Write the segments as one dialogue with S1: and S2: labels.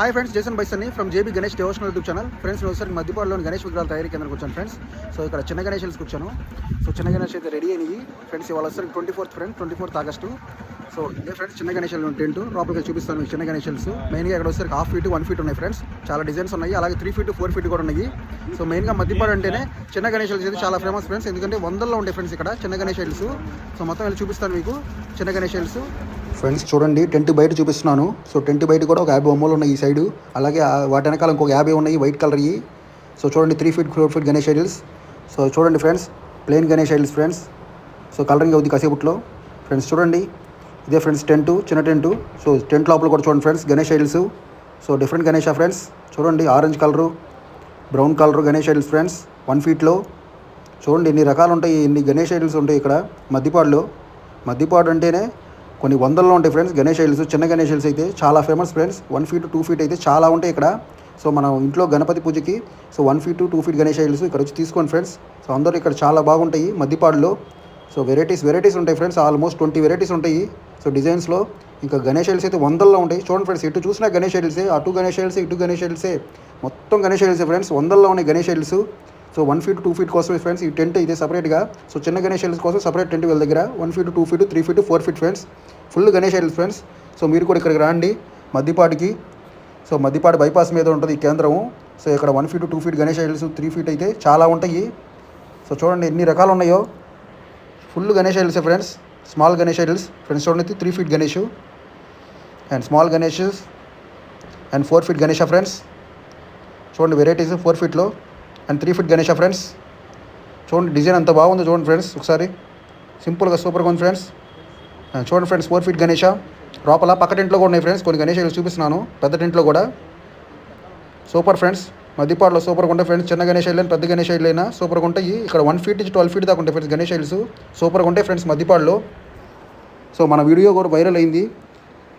S1: Hi friends, Jason బైసన్ని from JB Ganesh devotional YouTube channel. Friends ఒకసారి మధ్యపాడులోని గణేష్ విగ్రహాల తయారీ కేంద్రానికి వచ్చాను ఫ్రెండ్స్. సో ఇక్కడ చిన్న గణేషులకు వచ్చాను. సో చిన్న గణేష్ అయితే రెడీ అయినాయి ఫ్రెండ్స్. ఇవాళ వస్తారు 24th friends, 24th August. So ఇదే ఫ్రెండ్స్ చిన్న గణేషులు టెంట్ లోపలికి చూపిస్తాను మీకు. చిన్న గణేషులు మెయిన్గా ఇక్కడ వచ్చేసరికి 1/2 feet 1 feet ఉన్నాయి ఫ్రెండ్స్. చాలా డిజైన్స్ ఉన్నాయి, అలాగే 3 feet 4 feet కూడా ఉన్నాయి. సో మెయిన్గా మధ్యపాడు అంటేనే చిన్న గణేషులు అయితే చాలా ఫేమస్ ఫ్రెండ్స్, ఎందుకంటే వందల్లో ఉంటాయి ఫ్రెండ్స్ ఇక్కడ చిన్న గణేషులు. సో మొత్తం వెళ్ళి చూపిస్తాను మీకు చిన్న గణేషులు. ఫ్రెండ్స్ చూడండి, టెంట్ బయట చూపిస్తున్నాను. సో టెంట్ బయట కూడా ఒక 50 బొమ్మలు ఉన్నాయి ఈ సైడు, అలాగే వాటి వెనకాల ఇంకొక 50 ఉన్నాయి వైట్ కలర్ ఇవి. సో చూడండి 3 feet 4 feet Ganesh idols. So చూడండి friends, plain Ganesh idols friends. So colouring అవుతుంది కాసేపుట్లో ఫ్రెండ్స్. చూడండి ఇదే ఫ్రెండ్స్ టెంటు, చిన్న టెంటు. సో టెంట్ లోపల కూడా చూడండి friends Ganesh idols. So different Ganesh friends. చూడండి orange colour, brown colour Ganesh idols friends 1 feetలో. చూడండి ఎన్ని రకాలు ఉంటాయి, ఎన్ని గణేష్ ఐడల్స్ ఉంటాయి ఇక్కడ మధ్యపాడులో. మధ్యపాడు అంటేనే కొన్ని వందల్లో ఉంటాయి ఫ్రెండ్స్ గణేష్ ఐడల్స్. చిన్న గణేష్ ఐడల్స్ అయితే చాలా ఫేమస్ ఫ్రెండ్స్. 1 feet 2 feet అయితే చాలా ఉంటాయి ఇక్కడ. సో మనం ఇంట్లో గణపతి పూజకి so 1 feet 2 feet Ganesh idols ఇక్కడ వచ్చి తీసుకోండి ఫ్రెండ్స్. సో అందరూ ఇక్కడ చాలా బాగుంటాయి మధ్యపాడులో. సో వెరైటీస్ ఉంటాయి ఫ్రెండ్స్, ఆల్మోస్ట్ 20 వెరైటీస్ ఉంటాయి. సో డిజైన్స్లో ఇంకా గణేష్ ఐడల్స్ అయితే వందల్లో ఉంటాయి. చూడండి ఫ్రెండ్స్, ఇటు చూసినా గణేష్ ఐడల్సే, అటు గణేష్ ఐడల్సే, ఇటు గణేష్ ఐడల్సే, మొత్తం గణేష్ ఐడల్సే ఫ్రెండ్స్. వందల్లో ఉన్నాయి Ganesh idols. So 1 feet 2 feet కోసమే ఫ్రెండ్స్ ఈ టెంట్ అయితే సపరేట్గా. సో చిన్న గణేష్ ఐడల్స్ కోసం సపరేట్ టెంట్ వీళ్ళ దగ్గర 1 feet 2 feet 3 feet 4 feet friends. Full Ganesh idols friends. So మీరు కూడా ఇక్కడికి రండి మధ్యపాటికి. సో మధ్యపాటి బైపాస్ మీద ఉంటుంది ఈ కేంద్రము. సో ఇక్కడ 1 feet 2 feet Ganesh idols 3 feet అయితే చాలా ఉంటాయి. సో చూడండి ఎన్ని రకాలు ఉన్నాయో. Full Ganesh idols friends. Small Ganesh idols friends చూడండి 3 feet Ganesh and small Ganesh and 4 feet Ganesha friends. చూడండి వెరైటీస్ 4 feetలో అండ్ 3 feet గణేష ఫ్రెండ్స్. చూడండి డిజైన్ అంత బాగుందో చూడండి ఫ్రెండ్స్ ఒకసారి. సింపుల్గా సూపర్గా ఉంది ఫ్రెండ్స్. చూడండి ఫ్రెండ్స్ 4 feet గణేష. లోపల పక్క టెంట్లో కూడా ఉన్నాయి ఫ్రెండ్స్ కొన్ని గణేష్ చూపిస్తున్నాను, పెద్ద టెంట్లో కూడా. సూపర్ ఫ్రెండ్స్, మధ్యపాడులో సూపర్గా ఉంటాయి ఫ్రెండ్స్. చిన్న గణేష్ ఐడల్ పెద్ద గణేష్ ఐడల్ అయినా సూపర్గా ఉంటాయి. ఇక్కడ 1 feet నుంచి 12 feet దాకా ఉంటాయి ఫ్రెండ్స్ గణేష్ ఐడల్స్. సూపర్గా ఉంటాయి ఫ్రెండ్స్ మధ్యపాడులో. సో మన వీడియో కూడా వైరల్ అయింది.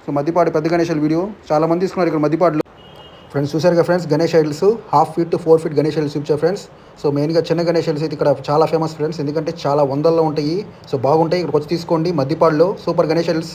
S1: సో మధ్యపాడు పెద్ద గణేష్ వీడియో చాలామంది తీసుకున్నారు ఇక్కడ మధ్యపాడులో ఫ్రెండ్స్. చూసారుగా friends Ganesh idols 1/2 feet 4 feet Ganesh idols చూపించారు ఫ్రెండ్స్. సో మెయిన్గా చిన్న గణేష్ ఐడల్స్ అయితే ఇక్కడ చాలా ఫేమస్ ఫ్రెండ్స్, ఎందుకంటే చాలా వందల్లో ఉంటాయి. సో బాగుంటాయి, ఇక్కడికి వచ్చి తీసుకోండి మధ్యపాడులో సూపర్ గణేష్ ఐడల్స్.